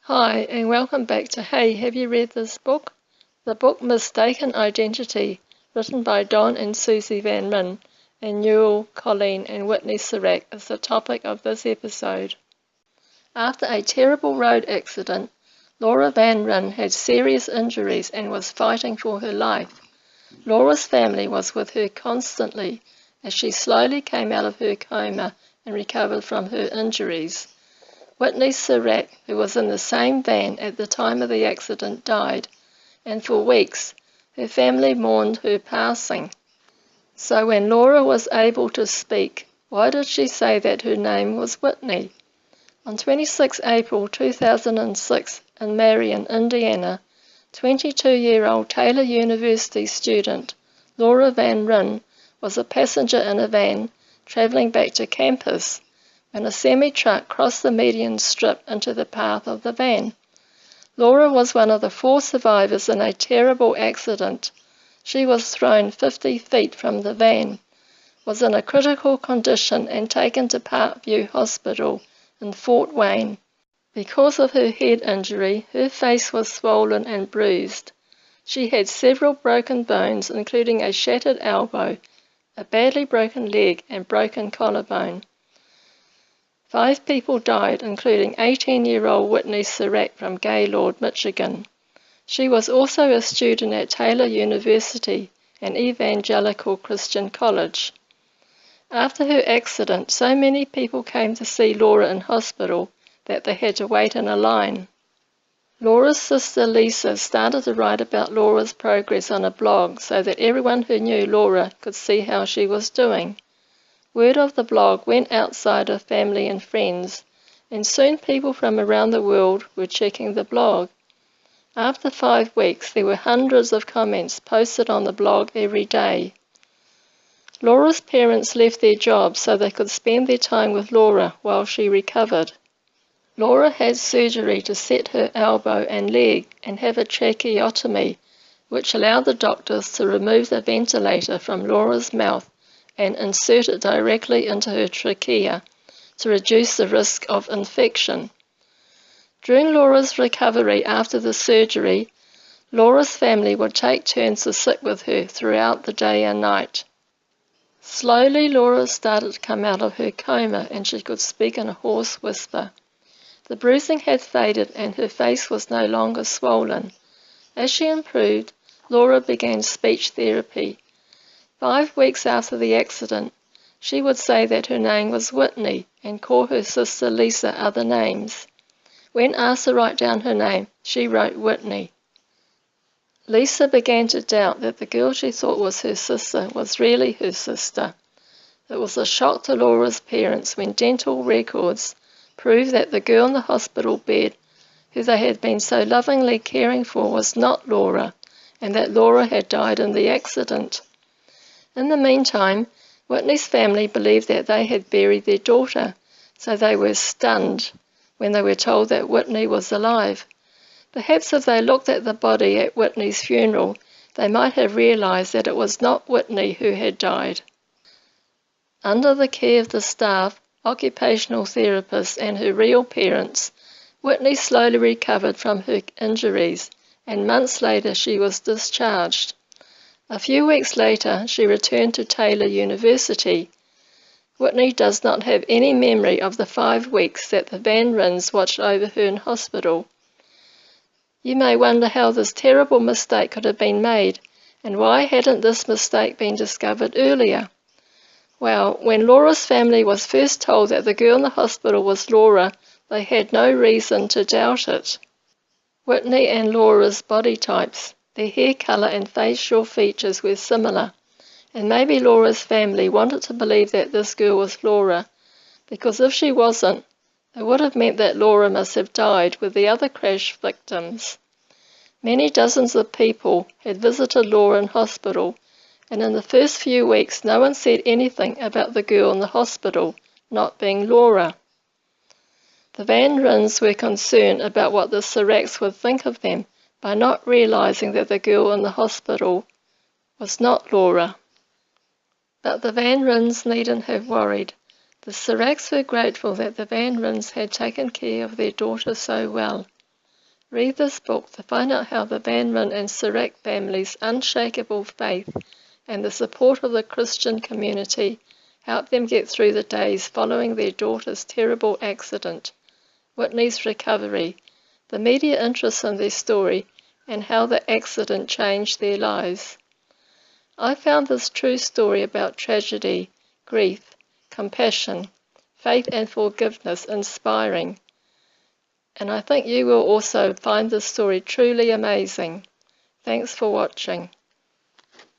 Hi, and welcome back to Hey, have you read this book? The book Mistaken Identity, written by Don and Susie Van Ryn, and Newell, Colleen, and Whitney Cerak, is the topic of this episode. After a terrible road accident, Laura Van Ryn had serious injuries and was fighting for her life. Laura's family was with her constantly as she slowly came out of her coma and recovered from her injuries. Whitney Cerak, who was in the same van at the time of the accident, died, and for weeks her family mourned her passing. So when Laura was able to speak, why did she say that her name was Whitney? On 26 April 2006 in Marion, Indiana, 22-year-old Taylor University student Laura Van Ryn was a passenger in a van travelling back to campus when a semi-truck crossed the median strip into the path of the van. Laura was one of the 4 survivors in a terrible accident. She was thrown 50 feet from the van, was in a critical condition and taken to Parkview Hospital in Fort Wayne. Because of her head injury, her face was swollen and bruised. She had several broken bones, including a shattered elbow, a badly broken leg, and broken collarbone. 5 people died, including 18-year-old Whitney Cerak from Gaylord, Michigan. She was also a student at Taylor University, an evangelical Christian college. After her accident, so many people came to see Laura in hospital that they had to wait in a line. Laura's sister Lisa started to write about Laura's progress on a blog so that everyone who knew Laura could see how she was doing. Word of the blog went outside of family and friends, and soon people from around the world were checking the blog. After 5 weeks, there were hundreds of comments posted on the blog every day. Laura's parents left their jobs so they could spend their time with Laura while she recovered. Laura had surgery to set her elbow and leg and have a tracheotomy, which allowed the doctors to remove the ventilator from Laura's mouth and insert it directly into her trachea to reduce the risk of infection. During Laura's recovery after the surgery, Laura's family would take turns to sit with her throughout the day and night. Slowly, Laura started to come out of her coma and she could speak in a hoarse whisper. The bruising had faded and her face was no longer swollen. As she improved, Laura began speech therapy. 5 weeks after the accident, she would say that her name was Whitney and call her sister Lisa other names. When asked to write down her name, she wrote Whitney. Lisa began to doubt that the girl she thought was her sister was really her sister. It was a shock to Laura's parents when dental records proved that the girl in the hospital bed, who they had been so lovingly caring for, was not Laura, and that Laura had died in the accident. In the meantime, Whitney's family believed that they had buried their daughter, so they were stunned when they were told that Whitney was alive. Perhaps if they looked at the body at Whitney's funeral, they might have realized that it was not Whitney who had died. Under the care of the staff, occupational therapists, and her real parents, Whitney slowly recovered from her injuries, and months later she was discharged. A few weeks later, she returned to Taylor University. Whitney does not have any memory of the 5 weeks that the Van Ryns watched over her in hospital. You may wonder how this terrible mistake could have been made, and why hadn't this mistake been discovered earlier? Well, when Laura's family was first told that the girl in the hospital was Laura, they had no reason to doubt it. Whitney and Laura's body types, their hair colour and facial features were similar, and maybe Laura's family wanted to believe that this girl was Laura, because if she wasn't, it would have meant that Laura must have died with the other crash victims. Many dozens of people had visited Laura in hospital, and in the first few weeks no one said anything about the girl in the hospital not being Laura. The Van Ryns were concerned about what the Ceraks would think of them by not realizing that the girl in the hospital was not Laura. But the Van Ryns needn't have worried. The Ceraks were grateful that the Van Ryns had taken care of their daughter so well. Read this book to find out how the Ryn and Cerak family's unshakable faith and the support of the Christian community helped them get through the days following their daughter's terrible accident, Whitney's recovery, the media interest in their story, and how the accident changed their lives. I found this true story about tragedy, grief, compassion, faith and forgiveness inspiring, and I think you will also find this story truly amazing. Thanks for watching.